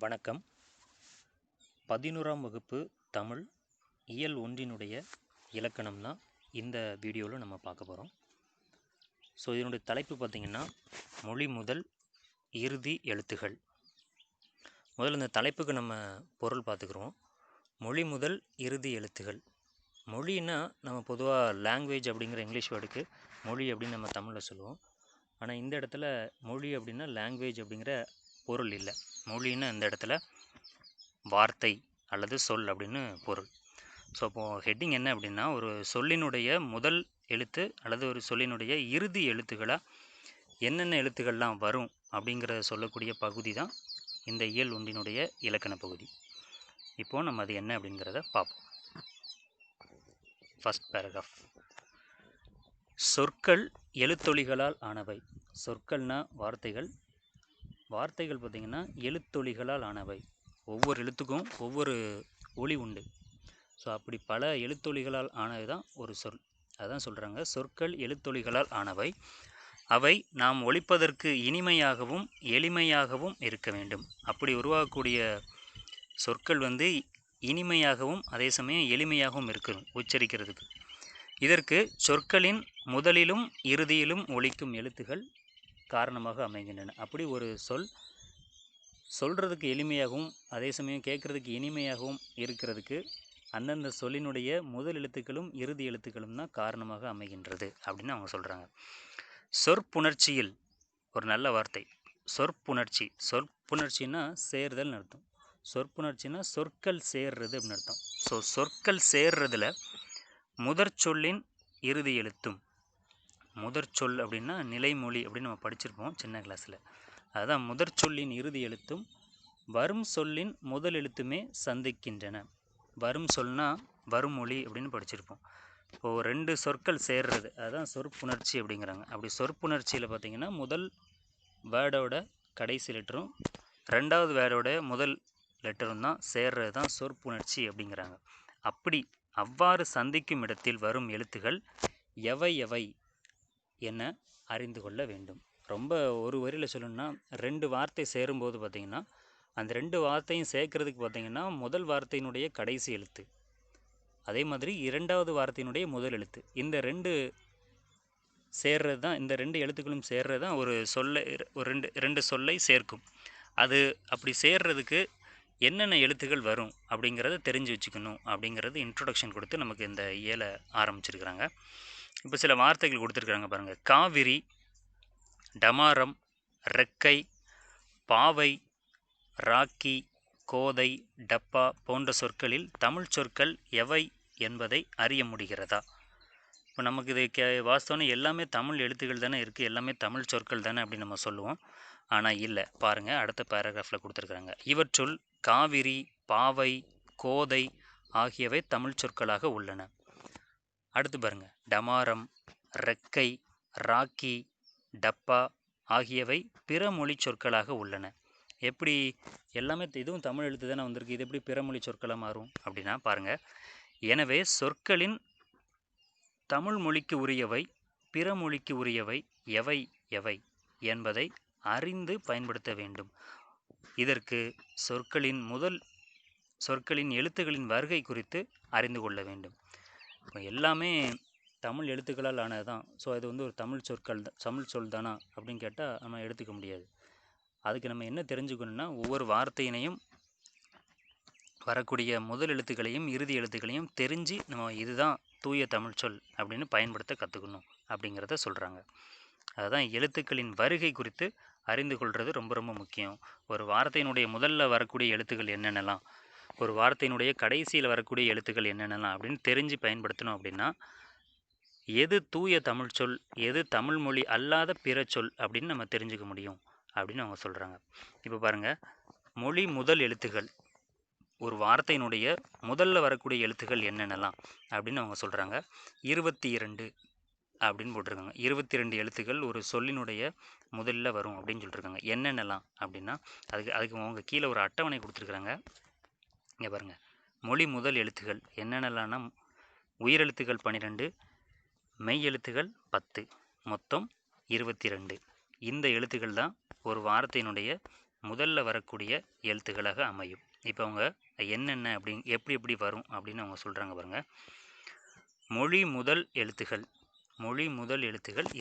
வணக்கம். 11ஆம் வகுப்பு தமிழ் இயல் ஒன்றினுடைய இலக்கணம் தான் இந்த வீடியோவில் நம்ம பார்க்க போகிறோம். ஸோ இதனுடைய தலைப்பு பார்த்திங்கன்னா மொழி முதல் இறுதி எழுத்துகள். முதல்ல இந்த தலைப்புக்கு நம்ம பொருள் பார்த்துக்குறோம். மொழி முதல் இறுதி எழுத்துகள். மொழின்னா நம்ம பொதுவாக லாங்குவேஜ் அப்படிங்கிற இங்கிலீஷ் வேர்டுக்கு மொழி அப்படின்னு நம்ம தமிழில் சொல்லுவோம். ஆனால் இந்த இடத்துல மொழி அப்படின்னா லாங்குவேஜ் அப்படிங்கிற பொருள் இல்லை. மொழின்னா இந்த இடத்துல வார்த்தை அல்லது சொல் அப்படின்னு பொருள். ஸோ அப்போது ஹெட்டிங் என்ன அப்படின்னா, ஒரு சொல்லினுடைய முதல் எழுத்து அல்லது ஒரு சொல்லினுடைய இறுதி எழுத்துக்களாக என்னென்ன எழுத்துக்கள்லாம் வரும் அப்படிங்கிறத சொல்லக்கூடிய பகுதி தான் இந்த இயல் ஒன்றினுடைய இலக்கண பகுதி. இப்போது நம்ம அது என்ன அப்படிங்கிறத பார்ப்போம். First paragraph. சொற்கள் எழுத்தொலிகளால் ஆனவை. சொற்கள்னா வார்த்தைகள். வார்த்தைகள் பார்த்திங்கன்னா எழுத்தொலிகளால் ஆனவை. ஒவ்வொரு எழுத்துக்கும் ஒவ்வொரு ஒலி உண்டு. ஸோ அப்படி பல எழுத்தொலிகளால் ஆனது தான் ஒரு சொல். அதுதான் சொல்கிறாங்க, சொற்கள் எழுத்தொலிகளால் ஆனவை. அவை நாம் ஒலிப்பதற்கு இனிமையாகவும் எளிமையாகவும் இருக்க வேண்டும். அப்படி உருவாகக்கூடிய சொற்கள் இனிமையாகவும் அதே சமயம் எளிமையாகவும் இருக்கணும் உச்சரிக்கிறதுக்கு. இதற்கு சொற்களின் முதலிலும் இறுதியிலும் ஒலிக்கும் எழுத்துகள் காரணமாக அமைகின்றன. அப்படி ஒரு சொல்கிறதுக்கு எளிமையாகவும் அதே சமயம் கேட்குறதுக்கு இனிமையாகவும் இருக்கிறதுக்கு அந்தந்த சொல்லினுடைய முதல் எழுத்துக்களும் இறுதி எழுத்துக்களும் தான் காரணமாக அமைகின்றது அப்படின்னு அவங்க சொல்கிறாங்க. சொற்புணர்ச்சியில் ஒரு நல்ல வார்த்தை சொற்புணர்ச்சி. சொற்புணர்ச்சின்னா சேர்தல்னு அர்த்தம். சொற்புணர்ச்சின்னா சொற்கள் சேர்றது அப்படின்னு அர்த்தம். ஸோ சொற்கள் சேர்றதுல முதற் சொல்லின் இறுதி எழுத்தும், முதற் சொல் அப்படின்னா நிலைமொழி அப்படின்னு நம்ம படிச்சிருப்போம் சின்ன கிளாஸில். அதுதான் முதற் சொல்லின் இறுதி எழுத்தும் வரும் சொல்லின் முதல் எழுத்துமே சந்திக்கின்றன. வரும் சொல்னா வருமொழி அப்படின்னு படிச்சிருப்போம். இப்போது ரெண்டு சொற்கள் சேர்றது அதுதான் சொற்புணர்ச்சி அப்படிங்கிறாங்க. அப்படி சொற்புணர்ச்சியில் பார்த்திங்கன்னா முதல் வேர்டோட கடைசி லெட்டரும் ரெண்டாவது வேர்டோட முதல் லெட்டரும் தான் சேர்றது தான் சொற்புணர்ச்சி அப்படிங்கிறாங்க. அப்படி அவ்வாறு சந்திக்கும் இடத்தில் வரும் எழுத்துகள் எவை எவை என அறிந்து கொள்ள வேண்டும். ரொம்ப ஒரு வரியில் சொல்லணும்னா, ரெண்டு வார்த்தை சேரும்போது பார்த்திங்கன்னா அந்த ரெண்டு வார்த்தையும் சேர்க்கறதுக்கு பார்த்திங்கன்னா முதல் வார்த்தையினுடைய கடைசி எழுத்து, அதே மாதிரி இரண்டாவது வார்த்தையினுடைய முதல் எழுத்து, இந்த ரெண்டு சேர்றது தான், இந்த ரெண்டு எழுத்துக்களும் சேர்றது தான் ஒரு சொல்லை, ஒரு ரெண்டு சொல்லை சேர்க்கும். அது அப்படி சேர்றதுக்கு என்னென்ன எழுத்துக்கள் வரும் அப்படிங்கிறத தெரிஞ்சு வச்சுக்கணும் அப்படிங்கிறது இன்ட்ரொடக்ஷன் கொடுத்து நமக்கு இந்த இயலை ஆரம்பிச்சிருக்கிறாங்க. இப்போ சில வார்த்தைகள் கொடுத்துருக்குறாங்க பாருங்கள். காவிரி, டமாரம், ரெக்கை, பாவை, ராக்கி, கோதை, டப்பா போன்ற சொற்களில் தமிழ் சொற்கள் எவை என்பதை அறிய முடிகிறதா? இப்போ நமக்கு இது வாஸ்தவனே எல்லாமே தமிழ் எழுத்துக்கள் தானே இருக்குது, எல்லாமே தமிழ் சொற்கள் தானே அப்படின்னு நம்ம சொல்லுவோம். ஆனால் இல்லை, பாருங்கள் அடுத்த பேராகிராஃபில் கொடுத்துருக்குறாங்க. இவற்றுள் காவிரி, பாவை, கோதை ஆகியவை தமிழ் சொற்களாக உள்ளன. அடுத்து பாருங்கள், டமாரம், ரெக்கை, ராக்கி, டப்பா ஆகியவை பிற மொழி சொற்களாக உள்ளன. எப்படி எல்லாமே இதுவும் தமிழ் எழுத்து தானே வந்திருக்கு, இது எப்படி பிறமொழி சொற்களாக மாறும் அப்படின்னா பாருங்கள். எனவே சொற்களின் தமிழ் மொழிக்கு உரியவை பிற மொழிக்கு உரியவை எவை எவை என்பதை அறிந்து பயன்படுத்த வேண்டும். இதற்கு சொற்களின் எழுத்துக்களின் வருகை குறித்து அறிந்து கொள்ள வேண்டும். இப்போ எல்லாமே தமிழ் எழுத்துக்களால் ஆனது தான். ஸோ அது ஒரு தமிழ் சொல் தானா அப்படின்னு கேட்டால் நம்ம எடுத்துக்க முடியாது. அதுக்கு நம்ம என்ன தெரிஞ்சுக்கணுன்னா, ஒவ்வொரு வார்த்தையினையும் வரக்கூடிய முதல் எழுத்துக்களையும் இறுதி எழுத்துக்களையும் தெரிஞ்சு நம்ம இதுதான் தூய தமிழ் சொல் அப்படின்னு பயன்படுத்த கற்றுக்கணும் அப்படிங்கிறத சொல்கிறாங்க. அதுதான் எழுத்துக்களின் வருகை குறித்து அறிந்து கொள்வது ரொம்ப ரொம்ப முக்கியம். ஒரு வார்த்தையினுடைய முதல்ல வரக்கூடிய எழுத்துக்கள் என்னென்னலாம், ஒரு வார்த்தையினுடைய கடைசியில் வரக்கூடிய எழுத்துக்கள் என்னென்னலாம் அப்படின்னு தெரிஞ்சு பயன்படுத்தணும். அப்படின்னா எது தூய தமிழ் சொல், எது தமிழ் மொழி அல்லாத பிற சொல் அப்படின்னு நம்ம தெரிஞ்சுக்க முடியும் அப்படின்னு அவங்க சொல்கிறாங்க. இப்போ பாருங்கள், மொழி முதல் எழுத்துக்கள், ஒரு வார்த்தையினுடைய முதல்ல வரக்கூடிய எழுத்துக்கள் என்னென்னலாம் அப்படின்னு அவங்க சொல்கிறாங்க. 22 அப்படின்னு போட்டிருக்காங்க. 22 எழுத்துக்கள் ஒரு சொல்லினுடைய முதல்ல வரும் அப்படின்னு சொல்லியிருக்காங்க. என்னென்னலாம் அப்படின்னா அதுக்கு அவங்க கீழே ஒரு அட்டவணை கொடுத்துருக்குறாங்க. இங்கே பாருங்கள், மொழி முதல் எழுத்துக்கள் என்னென்னலாம்னா உயிரெழுத்துக்கள் 12, மெய் எழுத்துக்கள் 10, மொத்தம் 22. இந்த எழுத்துக்கள் தான் ஒரு வார்த்தையினுடைய முதல்ல வரக்கூடிய எழுத்துக்களாக அமையும். இப்போ அவங்க என்னென்ன எப்படி எப்படி வரும் அப்படின்னு அவங்க சொல்கிறாங்க பாருங்க. மொழி முதல் எழுத்துகள்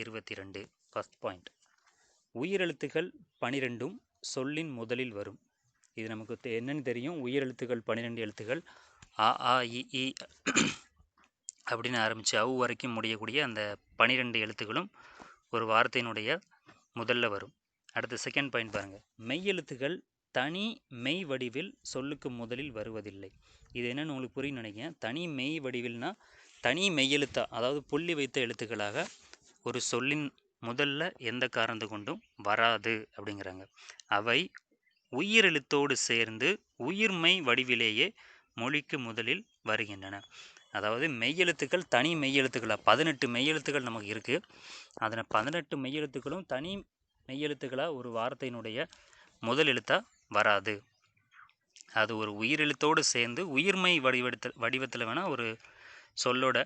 22. First point. உயிரெழுத்துகள் 12ம் சொல்லின் முதலில் வரும். இது நமக்கு என்னன்னு தெரியும். உயிரெழுத்துகள் 12 எழுத்துகள் அ ஆ இ ஈ அப்படின்னு ஆரம்பித்து அவு வரைக்கும் முடியக்கூடிய அந்த 12 எழுத்துக்களும் ஒரு வார்த்தையினுடைய முதல்ல வரும். அடுத்து செகண்ட் பாயிண்ட் பாருங்கள். மெய்யெழுத்துகள் தனி மெய் வடிவில் சொல்லுக்கு முதலில் வருவதில்லை. இது என்னென்னு உங்களுக்கு புரியும் நினைக்கிறேன். தனி மெய் வடிவில்னா தனி மெய்யெழுத்தா, அதாவது புள்ளி வைத்த எழுத்துக்களாக ஒரு சொல்லின் முதல்ல எந்த காரணத்தை கொண்டும் வராது அப்படிங்கிறாங்க. அவை உயிரெழுத்தோடு சேர்ந்து உயிர்மெய் வடிவிலேயே மொழிக்கு முதலில் வருகின்றன. அதாவது மெய்யெழுத்துக்கள் தனி மெய்யெழுத்துக்களாக 18 மெய்யெழுத்துக்கள் நமக்கு இருக்குது. அதில் 18 மெய்யெழுத்துக்களும் தனி மெய்யெழுத்துக்களாக ஒரு வார்த்தையினுடைய முதல் எழுத்தாக வராது. அது ஒரு உயிரெழுத்தோடு சேர்ந்து உயிர்மெய் வடிவத்தில் வேணால் ஒரு சொல்லோட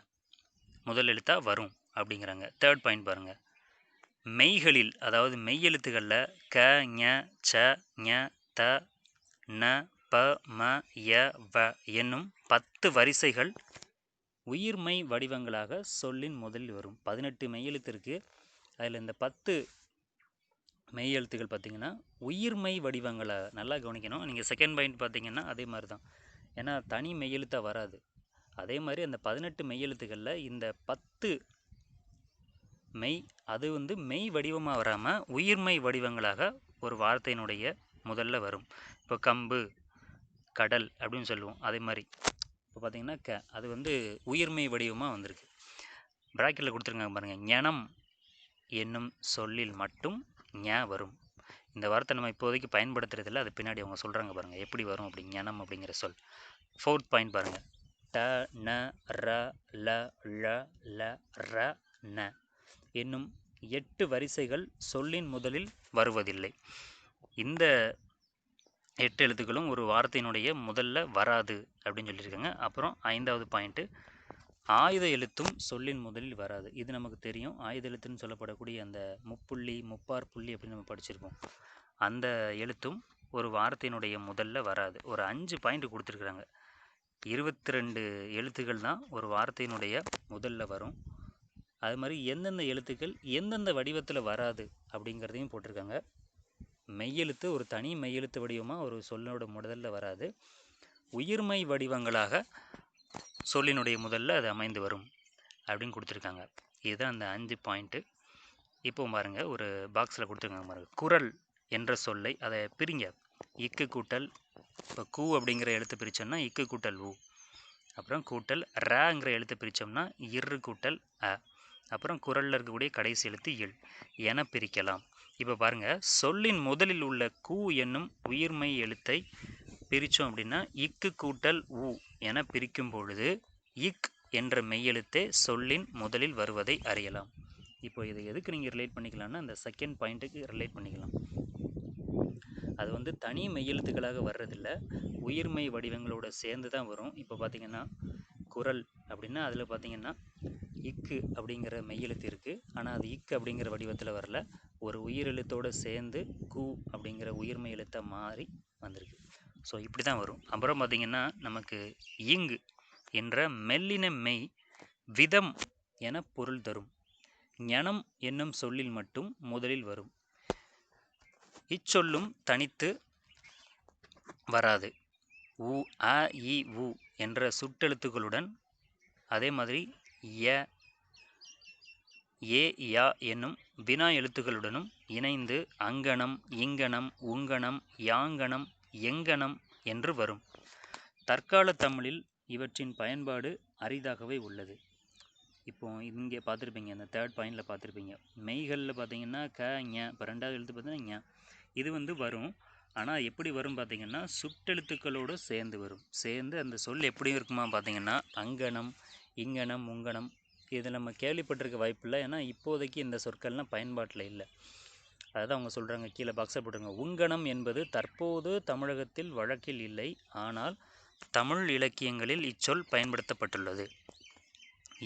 முதல் எழுத்தாக வரும் அப்படிங்கிறாங்க. தேர்ட் பாயிண்ட் பாருங்கள். மெய்களில், அதாவது மெய்யெழுத்துக்களில் க ஞ ச ஞ த ந ப ம ய வ என்னும் 10 வரிசைகள் உயிர்மெய் வடிவங்களாக சொல்லின் முதலில் வரும். 18 மெய்யெழுத்து இருக்குது. அதில் இந்த 10 மெய்யெழுத்துக்கள் பார்த்திங்கன்னா உயிர்மெய் வடிவங்களை நல்லா கவனிக்கணும். நீங்கள் செகண்ட் பாயிண்ட் பார்த்திங்கன்னா அதே மாதிரி தான். ஏன்னா தனி மெய்யெழுத்தாக வராது. அதே மாதிரி அந்த 18 மெய்யெழுத்துக்களில் இந்த 10 மெய் அது மெய் வடிவமாக வராமல் உயிர்மெய் வடிவங்களாக ஒரு வார்த்தையினுடைய முதல்ல வரும். இப்போ கம்பு, கடல் அப்படின்னு சொல்லுவோம். அதே மாதிரி இப்போ பார்த்திங்கன்னா அது உயிர்மெய் வடிவமாக வந்திருக்கு. பிராக்கெட்டில் கொடுத்துருக்காங்க பாருங்கள். ஞனம் என்னும் சொல்லில் மட்டும் ஞ வரும். இந்த வார்த்தை நம்ம இப்போதைக்கு பயன்படுத்துறதில்ல. அது பின்னாடி அவங்க சொல்கிறாங்க பாருங்கள் எப்படி வரும் அப்படி ஞனம் அப்படிங்கிற சொல். ஃபோர்த் பாயிண்ட் பாருங்கள். ட ந ர ல ழ ல ர ந என்னும் 8 வரிசைகள் சொல்லின் முதலில் வருவதில்லை. இந்த 8 எழுத்துக்களும் ஒரு வார்த்தையினுடைய முதல்ல வராது அப்படின்னு சொல்லியிருக்காங்க. அப்புறம் 5வது பாயிண்ட்டு, ஆயுத எழுத்தும் சொல்லின் முதலில் வராது. இது நமக்கு தெரியும். ஆயுத எழுத்துன்னு சொல்லப்படக்கூடிய அந்த முப்புள்ளி, முப்பார் புள்ளி அப்படின்னு நம்ம படிச்சிருக்கோம். அந்த எழுத்தும் ஒரு வார்த்தையினுடைய முதல்ல வராது. ஒரு 5 பாயிண்ட் கொடுத்துருக்குறாங்க. 22 எழுத்துக்கள் தான் ஒரு வார்த்தையினுடைய முதல்ல வரும். அது மாதிரி எந்தெந்த எழுத்துக்கள் எந்தெந்த வடிவத்தில் வராது அப்படிங்கிறதையும் போட்டிருக்காங்க. மெய்யெழுத்து ஒரு தனி மெய்யெழுத்து வடிவமாக ஒரு சொல்லோட முதல்ல வராது. உயிர்மெய் வடிவங்களாக சொல்லினுடைய முதல்ல அது அமைந்து வரும் அப்படின்னு கொடுத்துருக்காங்க. இதுதான் அந்த 5 பாயிண்ட்டு. இப்போ பாருங்கள், ஒரு பாக்ஸில் கொடுத்துருக்காங்க பாருங்கள். குரல் என்ற சொல்லை அதை பிரிங்க. இக்கு கூட்டல், இப்போ கூ அப்படிங்கிற எழுத்து பிரித்தோம்னா இக்கு கூட்டல் ஊ, அப்புறம் கூட்டல் ரங்கிற எழுத்து பிரித்தோம்னா இரு கூட்டல் அ, அப்புறம் குரலில் இருக்கக்கூடிய கடைசி எழுத்து இல் என பிரிக்கலாம். இப்போ பாருங்கள், சொல்லின் முதலில் உள்ள கூ என்னும் உயிர்மெய் எழுத்தை பிரித்தோம் அப்படின்னா இக்கு கூட்டல் ஊ என பிரிக்கும் பொழுது இக் என்ற மெய்யெழுத்தே சொல்லின் முதலில் வருவதை அறியலாம். இப்போ இதை எதுக்கு நீங்கள் ரிலேட் பண்ணிக்கலாம்னா அந்த செகண்ட் பாயிண்ட்டுக்கு ரிலேட் பண்ணிக்கலாம். அது தனி மெய்யெழுத்துக்களாக வர்றதில்லை, உயிர்மெய் வடிவங்களோட சேர்ந்து தான் வரும். இப்போ பார்த்திங்கன்னா குரல் அப்படின்னா அதில் பார்த்திங்கன்னா இக்கு அப்படிங்கிற மெய்யெழுத்து இருக்குது. ஆனால் அது இக்கு அப்படிங்கிற வடிவத்தில் வரல, ஒரு உயிரெழுத்தோடு சேர்ந்து கூ அப்படிங்கிற உயிர்மெய் எழுத்தை மாறி வந்திருக்கு. ஸோ இப்படி தான் வரும். அப்புறம் பார்த்திங்கன்னா நமக்கு இங்கு என்ற மெல்லின மெய் விதம் என பொருள் தரும். ஞனம் என்னும் சொல்லில் மட்டும் முதலில் வரும். இச்சொல்லும் தனித்து வராது. உ அ இ உ என்ற சுட்டெழுத்துக்களுடன், அதே மாதிரி ய ஏ யா என்னும் வினா எழுத்துக்களுடனும் இணைந்து அங்கனம், இங்கனம், உங்கனம், யாங்கனம், எங்கனம் என்று வரும். தற்கால தமிழில் இவற்றின் பயன்பாடு அரிதாகவே உள்ளது. இப்போ இங்கே பார்த்துருப்பீங்க, இந்த தேர்ட் பாயிண்டில் பார்த்துருப்பீங்க. மெய்களில் பார்த்தீங்கன்னா க ஞ, இப்போ 2வது எழுத்து பார்த்தீங்கன்னா ஞ, இது வரும். ஆனால் எப்படி வரும் பார்த்திங்கன்னா சுட்டெழுத்துக்களோடு சேர்ந்து வரும். சேர்ந்து அந்த சொல் எப்படி இருக்குமா பார்த்திங்கன்னா அங்கனம், இங்கனம், உங்கனம். இது நம்ம கேள்விப்பட்டிருக்க வாய்ப்பில்லை. ஏன்னா இப்போதைக்கு இந்த சொற்கள்லாம் பயன்பாட்டில் இல்லை. அதாவது அவங்க சொல்கிறாங்க, கீழே பாக்ஸை போட்டுருங்க. உங்கனம் என்பது தற்போது தமிழகத்தில் வழக்கில் இல்லை, ஆனால் தமிழ் இலக்கியங்களில் இச்சொல் பயன்படுத்தப்பட்டுள்ளது.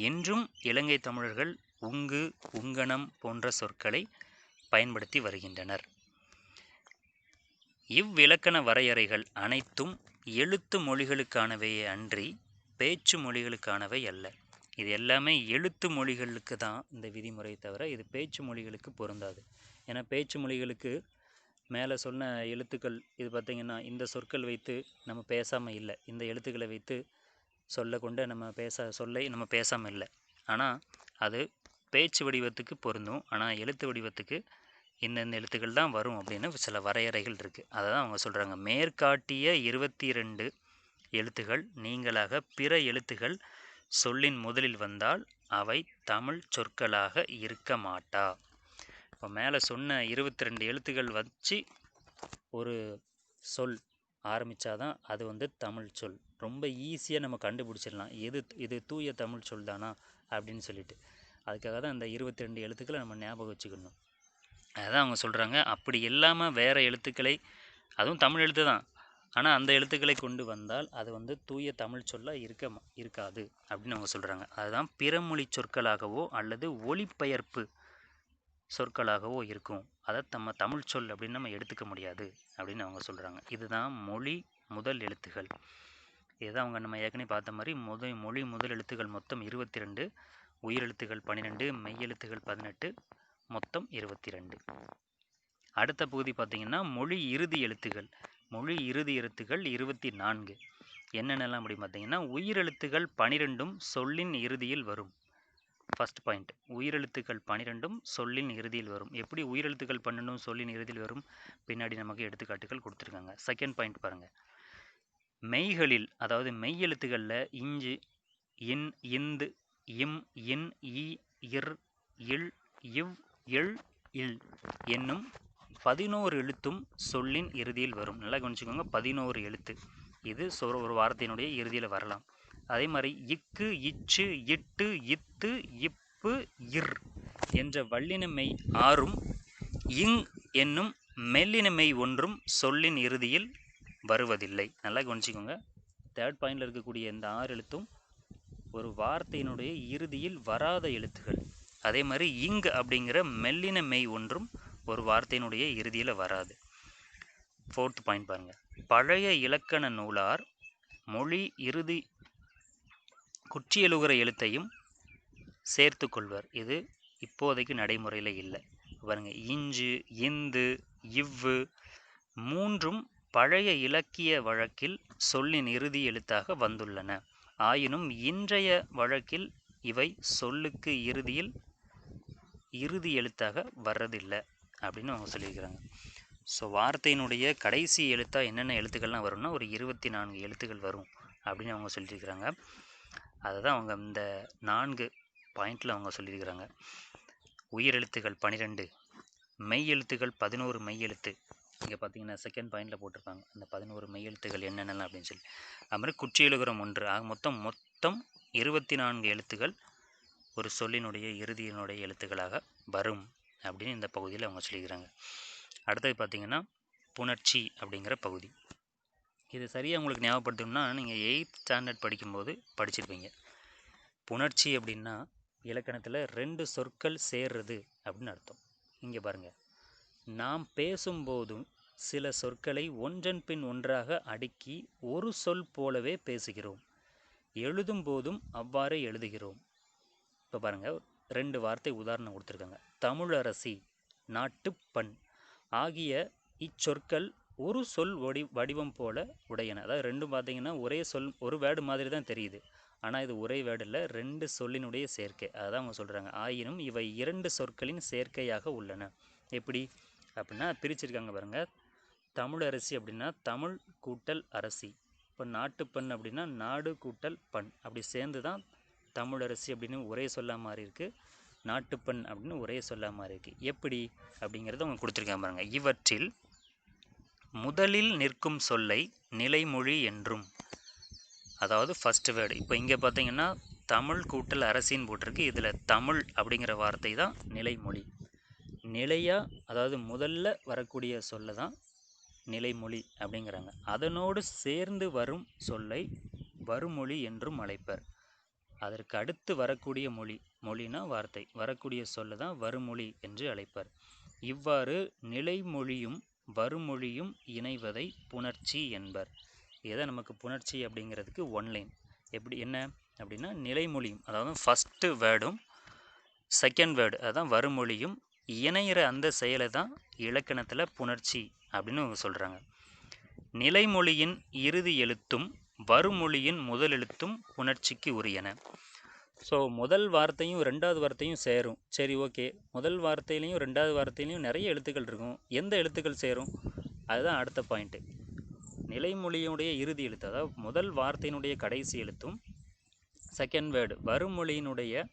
இன்றும் இலங்கை தமிழர்கள் உங்கு, உங்கனம் போன்ற சொற்களை பயன்படுத்தி வருகின்றனர். இவ்விலக்கண வரையறைகள் அனைத்தும் எழுத்து மொழிகளுக்கானவையே அன்றி பேச்சு மொழிகளுக்கானவை அல்ல. இது எல்லாமே எழுத்து மொழிகளுக்கு தான் இந்த விதிமுறை, தவிர இது பேச்சு மொழிகளுக்கு பொருந்தாது. ஏன்னா பேச்சு மொழிகளுக்கு மேலே சொன்ன எழுத்துக்கள் இது பார்த்திங்கன்னா இந்த சொற்கள் வைத்து நம்ம பேசாமல் இல்லை, இந்த எழுத்துக்களை வைத்து சொல்ல கொண்டு நம்ம சொல்லை நம்ம பேசாமல் இல்லை. ஆனால் அது பேச்சு வடிவத்துக்கு பொருந்தும். ஆனால் எழுத்து வடிவத்துக்கு இந்த எழுத்துக்கள் தான் வரும் அப்படின்னு சில வரையறைகள் இருக்குது. அதை தான் அவங்க சொல்கிறாங்க. மேற்காட்டிய 22 எழுத்துகள் நீங்களாக பிற எழுத்துகள் சொல்லின் முதலில் வந்தால் அவை தமிழ் சொற்களாக இருக்க மாட்டா. இப்போ மேலே சொன்ன 22 எழுத்துக்கள் வச்சு ஒரு சொல் ஆரம்பித்தாதான் அது தமிழ் சொல். ரொம்ப ஈஸியாக நம்ம கண்டுபிடிச்சிடலாம் இது தூய தமிழ் சொல் தானா அப்படின்னு சொல்லிட்டு. அதுக்காக தான் அந்த 22 எழுத்துக்களை நம்ம ஞாபகம் வச்சுக்கணும். அதுதான் அவங்க சொல்கிறாங்க. அப்படி இல்லாமல் வேறு எழுத்துக்களை, அதுவும் தமிழ் எழுத்து தான், ஆனால் அந்த எழுத்துக்களை கொண்டு வந்தால் அது தூய தமிழ் சொல்லாக இருக்காது அப்படின்னு அவங்க சொல்கிறாங்க. அதுதான் பிறமொழி சொற்களாகவோ அல்லது ஒளிபெயர்ப்பு சொற்களாகவோ இருக்கும். அதை நம்ம தமிழ் சொல் அப்படின்னு நம்ம எடுத்துக்க முடியாது அப்படின்னு அவங்க சொல்கிறாங்க. இதுதான் மொழி முதல் எழுத்துகள். இதுதான் அவங்க நம்ம ஏற்கனவே பார்த்த மாதிரி மொழி முதல் எழுத்துக்கள் மொத்தம் 22, உயிரெழுத்துகள் 12, மெய்யெழுத்துகள் 18, மொத்தம் 22. அடுத்த பகுதி பார்த்திங்கன்னா மொழி இறுதி எழுத்துகள். மொழி இறுதி எழுத்துகள் 24. என்னென்னலாம் அப்படி பார்த்திங்கன்னா உயிரெழுத்துகள் 12ம் சொல்லின் இறுதியில் வரும். ஃபஸ்ட் பாயிண்ட், உயிரெழுத்துக்கள் 12ம் சொல்லின் இறுதியில் வரும். எப்படி உயிரெழுத்துக்கள் 12ம் சொல்லின் இறுதியில் வரும், பின்னாடி நமக்கு எடுத்துக்காட்டுகள் கொடுத்துருக்காங்க. செகண்ட் பாயிண்ட் பாருங்கள். மெய்களில், அதாவது மெய் எழுத்துக்களில் இஞ்சு, இன், இந்து, இம், இன், இ, இர், இல், இவ், எள், இல் என்னும் 11 எழுத்தும் சொல்லின் இறுதியில் வரும். நல்லா கவனிச்சுக்கோங்க, 11 எழுத்து. இது ஒரு வார்த்தையினுடைய இறுதியில் வரலாம். அதே மாதிரி இக்கு, இச்சு, இட்டு, இத்து, இப்பு, இர் என்ற வல்லின மெய் 6ம் இங் என்னும் மெல்லின மெய் 1ம் சொல்லின் இறுதியில் வருவதில்லை. நல்லா கவனிச்சுக்கோங்க. தேர்ட் பாயிண்டில் இருக்கக்கூடிய இந்த 6 எழுத்தும் ஒரு வார்த்தையினுடைய இறுதியில் வராத எழுத்துகள். அதே மாதிரி இங் அப்படிங்கிற மெல்லின மெய் 1ம் ஒரு வார்த்தையினுடைய இறுதியில் வராது. ஃபோர்த் பாயிண்ட் பாருங்கள். பழைய இலக்கண நூலார் மொழி இறுதி குற்றியலுகிற எழுத்தையும் சேர்த்து கொள்வர். இது இப்போதைக்கு நடைமுறையில் இல்லை. பாருங்கள், இஞ்சு, இந்து, இவ்வு 3ம் பழைய இலக்கிய வழக்கில் சொல்லின் இறுதி எழுத்தாக வந்துள்ளன. ஆயினும் இன்றைய வழக்கில் இவை சொல்லுக்கு இறுதியில் இறுதி எழுத்தாக வர்றதில்லை அப்படின்னு அவங்க சொல்லியிருக்கிறாங்க. ஸோ வார்த்தையினுடைய கடைசி எழுத்தாக என்னென்ன எழுத்துக்கள்லாம் வரும்னா ஒரு 24 எழுத்துக்கள் வரும் அப்படின்னு அவங்க சொல்லியிருக்கிறாங்க. அதை தான் அவங்க இந்த 4 பாயிண்டில் அவங்க சொல்லியிருக்கிறாங்க. உயிரெழுத்துக்கள் 12, மெய் எழுத்துக்கள் 11 மெய் எழுத்து. இங்கே பார்த்தீங்கன்னா செகண்ட் பாயிண்டில் போட்டிருப்பாங்க அந்த 11 மெய் எழுத்துக்கள் என்னென்னலாம் அப்படின்னு சொல்லி. அது மாதிரி குற்றியலுகரம் 1. ஆக மொத்தம் 24 எழுத்துக்கள் ஒரு சொல்லினுடைய இறுதியினுடைய எழுத்துக்களாக வரும் அப்படின்னு இந்த பகுதியில் அவங்க சொல்லிக்கிறாங்க. அடுத்தது பார்த்திங்கன்னா புணர்ச்சி அப்படிங்கிற பகுதி. இது சரியாக உங்களுக்கு ஞாபகப்படுத்தணும்னா நீங்கள் 8th ஸ்டாண்டர்ட் படிக்கும்போது படிச்சிருப்பீங்க. புணர்ச்சி அப்படின்னா இலக்கணத்தில் 2 சொற்கள் சேர்றது அப்படின்னு அர்த்தம். இங்கே பாருங்கள், நாம் பேசும்போதும் சில சொற்களை ஒன்றன் பின் ஒன்றாக அடுக்கி ஒரு சொல் போலவே பேசுகிறோம். எழுதும் போதும் அவ்வாறே எழுதுகிறோம். இப்போ பாருங்கள், 2 வார்த்தை உதாரணம் கொடுத்துருக்காங்க. தமிழரசி, நாட்டுப்பண் ஆகிய இச்சொற்கள் ஒரு சொல் வடிவம் போல உடையன. அதாவது ரெண்டும் பார்த்தீங்கன்னா ஒரே சொல், ஒரு வேர்டு மாதிரி தான் தெரியுது, ஆனால் இது ஒரே வேர்டு இல்லை, 2 சொல்லினுடைய சேர்க்கை. அதான் அவங்க சொல்கிறாங்க. ஆயினும் இவை 2 சொற்களின் சேர்க்கையாக உள்ளன. எப்படி அப்படின்னா பிரிச்சிருக்காங்க பாருங்கள். தமிழரசி அப்படின்னா தமிழ் கூட்டல் அரசி. இப்போ நாட்டுப்பண் அப்படின்னா நாடு கூட்டல் பண். அப்படி சேர்ந்து தான் தமிழரசி அப்படின்னு ஒரே சொல்லா மாதிரி இருக்குது, நாட்டுப்பண் அப்படின்னு ஒரே சொல்லா மாதிரி இருக்குது. எப்படி அப்படிங்கிறத அவங்க கொடுத்துருக்காங்க பாருங்கள். இவற்றில் முதலில் நிற்கும் சொல்லை நிலைமொழி என்றும், அதாவது ஃபஸ்ட் வேர்டு. இப்போ இங்கே பார்த்தீங்கன்னா தமிழ் கூட்டல் அரசின்னு போட்டிருக்கு. இதில் தமிழ் அப்படிங்கிற வார்த்தை தான் நிலைமொழி. நிலையாக, அதாவது முதல்ல வரக்கூடிய சொல்லை தான் நிலைமொழி அப்படிங்கிறாங்க. அதனோடு சேர்ந்து வரும் சொல்லை வருமொழி என்றும் அழைப்பர். அதற்கு அடுத்து வரக்கூடிய மொழினா வார்த்தை, வரக்கூடிய சொல்லை தான் வருமொழி என்று அழைப்பர். இவ்வாறு நிலைமொழியும் வருமொழியும் இணைவதை புணர்ச்சி என்பர். இதுதான் நமக்கு புணர்ச்சி அப்படிங்கிறதுக்கு ஒன்லைன். எப்படி என்ன அப்படின்னா நிலைமொழியும், அதாவது ஃபஸ்ட்டு வேர்டும் செகண்ட் வேர்டு அதான் வருமொழியும் இணையிற அந்த செயலை தான் இலக்கணத்தில் புணர்ச்சி அப்படின்னு சொல்கிறாங்க. நிலைமொழியின் இறுதி எழுத்தும் வருமொழியின் முதல் எழுத்தும் புணர்ச்சிக்கு உரியன. ஸோ முதல் வார்த்தையும் ரெண்டாவது வார்த்தையும் சேரும். சரி, ஓகே. முதல் வார்த்தையிலையும் ரெண்டாவது வார்த்தையிலையும் நிறைய எழுத்துக்கள் இருக்கும். எந்த எழுத்துக்கள் சேரும்? அதுதான் அடுத்த பாயிண்ட்டு. நிலைமொழியினுடைய இறுதி எழுத்து, அதாவது முதல் வார்த்தையினுடைய கடைசி எழுத்தும் செகண்ட் வேர்டு வருமொழியினுடைய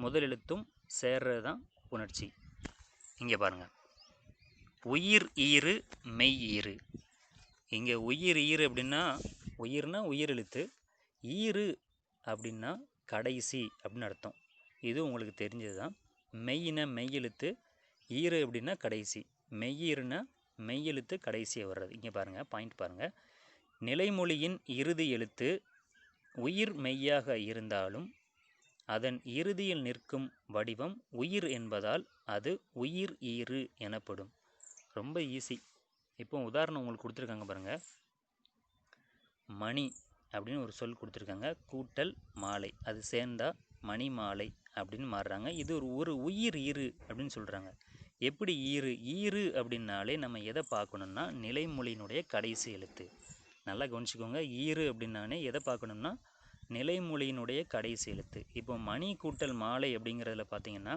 முதல் எழுத்தும் சேர்றது தான் புணர்ச்சி. இங்கே பாருங்கள், உயிர் ஈறு மெய் ஈறு. இங்கே உயிர் ஈறு அப்படின்னா உயிர்னா உயிர் எழுத்து, ஈறு அப்படின்னா கடைசி அப்படின்னு அர்த்தம். இது உங்களுக்கு தெரிஞ்சது தான். மெய்யின மெய் எழுத்து, ஈறு அப்படின்னா கடைசி, மெய்யீறுனா மெய் எழுத்து கடைசியாக வர்றது. இங்கே பாருங்கள், பாயிண்ட் பாருங்கள். நிலைமொழியின் இறுதி எழுத்து உயிர் மெய்யாக இருந்தாலும் அதன் இறுதியில் நிற்கும் வடிவம் உயிர் என்பதால் அது உயிர் ஈறு எனப்படும். ரொம்ப ஈஸி. இப்போ உதாரணம் உங்களுக்கு கொடுத்துருக்காங்க பாருங்கள். மணி அப்படின்னு ஒரு சொல் கொடுத்துருக்காங்க, கூட்டல் மாலை, அது சேர்ந்தா மணி மாலை அப்படின்னு மாறுறாங்க. இது ஒரு உயிர் ஈறு அப்படின்னு சொல்கிறாங்க. எப்படி ஈறு? ஈறு அப்படின்னாலே நம்ம எதை பார்க்கணும்னா நிலைமொழியினுடைய கடைசி எழுத்து. நல்லா கவனிச்சுக்கோங்க. ஈறு அப்படின்னாலே எதை பார்க்கணும்னா நிலைமொழியினுடைய கடைசி எழுத்து. இப்போ மணி கூட்டல் மாலை அப்படிங்கிறதுல பார்த்தீங்கன்னா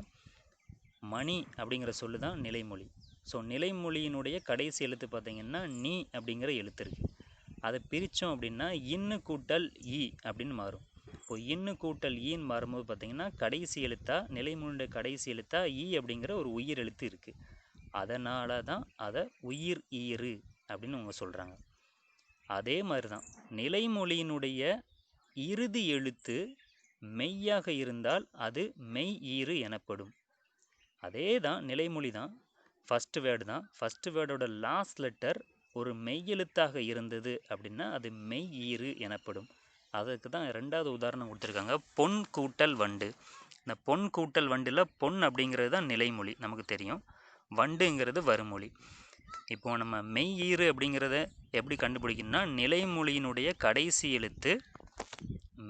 மணி அப்படிங்கிற சொல்லு தான் நிலைமொழி. ஸோ நிலைமொழியினுடைய கடைசி எழுத்து பார்த்தீங்கன்னா நீ அப்படிங்கிற எழுத்து இருக்குது. அதை பிரித்தோம் அப்படின்னா இன்னு கூட்டல் ஈ அப்படின்னு மாறும். இப்போ இன்னு கூட்டல் ஈன்னு மாறும்போது பார்த்தீங்கன்னா கடைசி எழுத்தா, நிலைமொழியுடைய கடைசி எழுத்தா ஈ அப்படிங்கிற ஒரு உயிர் எழுத்து இருக்குது. அதனால தான் அதை உயிர் ஈறு அப்படின்னு அவங்க சொல்கிறாங்க. அதே மாதிரி தான் நிலைமொழியினுடைய இறுதி எழுத்து மெய்யாக இருந்தால் அது மெய் ஈறு எனப்படும். அதே தான் நிலைமொழி தான், ஃபஸ்ட்டு வேர்டு தான். ஃபஸ்ட்டு வேர்டோட லாஸ்ட் லெட்டர் ஒரு மெய் எழுத்தாக இருந்தது அப்படின்னா அது மெய் ஈறு எனப்படும். அதுக்கு தான் ரெண்டாவது உதாரணம் கொடுத்துருக்காங்க, பொன் கூட்டல் வண்டு. இந்த பொன் கூட்டல் வண்டில் பொன் அப்படிங்கிறது தான் நிலைமொழி, நமக்கு தெரியும். வண்டுங்கிறது வருமொழி. இப்போ நம்ம மெய் ஈறு அப்படிங்கிறத எப்படி கண்டுபிடிக்கணும்னா நிலைமொழியினுடைய கடைசி எழுத்து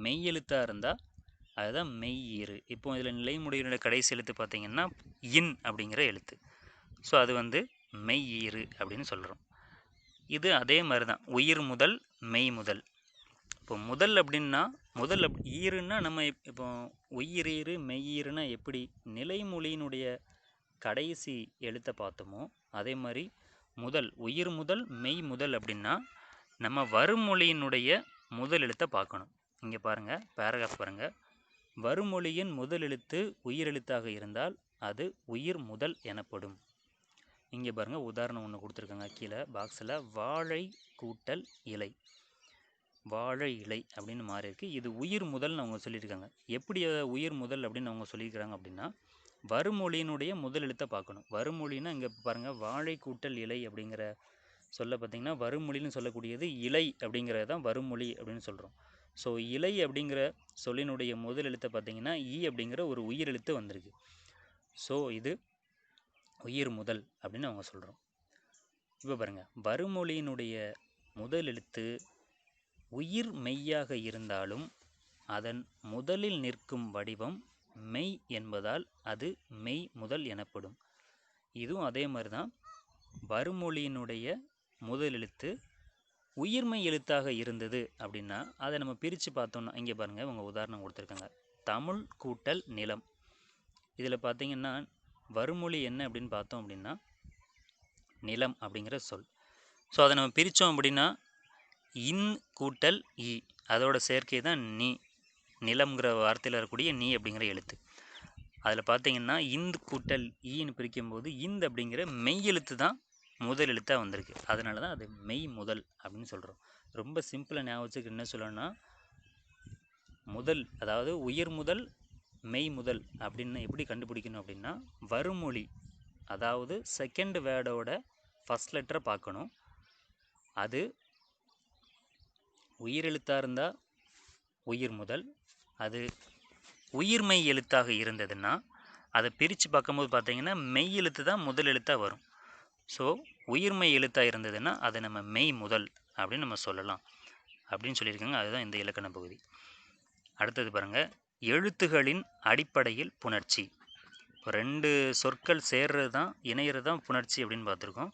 மெய் எழுத்தாக இருந்தால் அதுதான் மெய் ஈறு. இப்போ இதில் நிலைமொழியினுடைய கடைசி எழுத்து பார்த்திங்கன்னா இன் அப்படிங்கிற எழுத்து. ஸோ அது மெய் ஈறு அப்படின்னு சொல்கிறோம். இது அதே மாதிரி தான் உயிர் முதல் மெய் முதல். இப்போ முதல் அப்படின்னா முதல் ஈறுன்னா நம்ம இப்போ உயிர் ஈறு மெய் ஈறுனா எப்படி நிலைமொழியினுடைய கடைசி எழுத்தை பார்த்தோமோ அதே மாதிரி முதல் உயிர் முதல் மெய் முதல் அப்படின்னா நம்ம வருமொழியினுடைய முதல் எழுத்தை பார்க்கணும். இங்கே பாருங்கள், பேராகிராஃப் பாருங்கள். வருமொழியின் முதல் எழுத்து உயிர் எழுத்தாக இருந்தால் அது உயிர் முதல் எனப்படும். இங்கே பாருங்கள், உதாரணம் ஒன்று கொடுத்துருக்காங்க கீழே பாக்ஸில். வாழை கூட்டல் இலை, வாழை இலை அப்படின்னு மாறி இருக்கு. இது உயிர் முதல்னு அவங்க சொல்லியிருக்காங்க. எப்படி உயிர் முதல் அப்படின்னு அவங்க சொல்லியிருக்கிறாங்க அப்படின்னா வருமொழியினுடைய முதல் எழுத்தை பார்க்கணும். வருமொழின்னா இங்கே பாருங்கள், வாழை கூட்டல் இலை அப்படிங்கிற சொல்ல பார்த்திங்கன்னா வருமொழின்னு சொல்லக்கூடியது இலை அப்படிங்கிறது தான் வருமொழி அப்படின்னு சொல்கிறோம். ஸோ இலை அப்படிங்கிற சொல்லினுடைய முதல் எழுத்தை பார்த்திங்கன்னா ஈ அப்படிங்கிற ஒரு உயிர் எழுத்து வந்திருக்கு. ஸோ இது உயிர் முதல் அப்படின்னு அவங்க சொல்கிறோம். இப்போ பாருங்கள், வருமொழியினுடைய முதல் எழுத்து உயிர் மெய்யாக இருந்தாலும் அதன் முதலில் நிற்கும் வடிவம் மெய் என்பதால் அது மெய் முதல் எனப்படும். இதுவும் அதே மாதிரி தான். வருமொழியினுடைய முதல் எழுத்து உயிர்மெய் எழுத்தாக இருந்தது அப்படின்னா அதை நம்ம பிரித்து பார்த்தோம்னா இங்கே பாருங்கள், இவங்க உதாரணம் கொடுத்துருக்காங்க. தமிழ் கூட்டல் நிலம். இதில் பார்த்திங்கன்னா வருமொழி என்ன அப்படின்னு பார்த்தோம் அப்படின்னா நிலம் அப்படிங்கிற சொல். ஸோ அதை நம்ம பிரித்தோம் அப்படின்னா இன் கூட்டல் ஈ, அதோட சேர்க்கை தான் நீ, நிலம்ங்கிற வார்த்தையில் இருக்கக்கூடிய நீ அப்படிங்கிற எழுத்து. அதில் பார்த்திங்கன்னா இந்து கூட்டல் ஈன்னு பிரிக்கும்போது இந்து அப்படிங்கிற மெய் எழுத்து தான் முதல் எழுத்தாக வந்திருக்கு. அதனால தான் அது மெய் முதல் அப்படின்னு சொல்கிறோம். ரொம்ப சிம்பிளாக ஞாபகம் வச்சுக்க என்ன சொல்லணும்னா முதல், அதாவது உயிர் முதல் மெய் முதல் அப்படின்னு எப்படி கண்டுபிடிக்கணும் அப்படின்னா வருமொழி, அதாவது செகண்ட் வேர்டோட ஃபஸ்ட் லெட்டரை பார்க்கணும். அது உயிர் எழுத்தாக இருந்தால் உயிர் முதல், அது உயிர்மெய் எழுத்தாக இருந்ததுன்னா அதை பிரித்து பார்க்கும்போது பார்த்திங்கன்னா மெய் எழுத்து தான் முதல் எழுத்தாக வரும். ஸோ உயிர்மெய் எழுத்தாக இருந்ததுன்னா அதை நம்ம மெய் முதல் அப்படின்னு நம்ம சொல்லலாம் அப்படின்னு சொல்லியிருக்காங்க. அதுதான் இந்த இலக்கண பகுதி. அடுத்தது பாருங்கள், எழுத்துகளின் அடிப்படையில் புணர்ச்சி. இப்போ 2 சொற்கள் சேர்றது தான் இணையிறது தான் புணர்ச்சி அப்படின்னு பார்த்துருக்கோம்.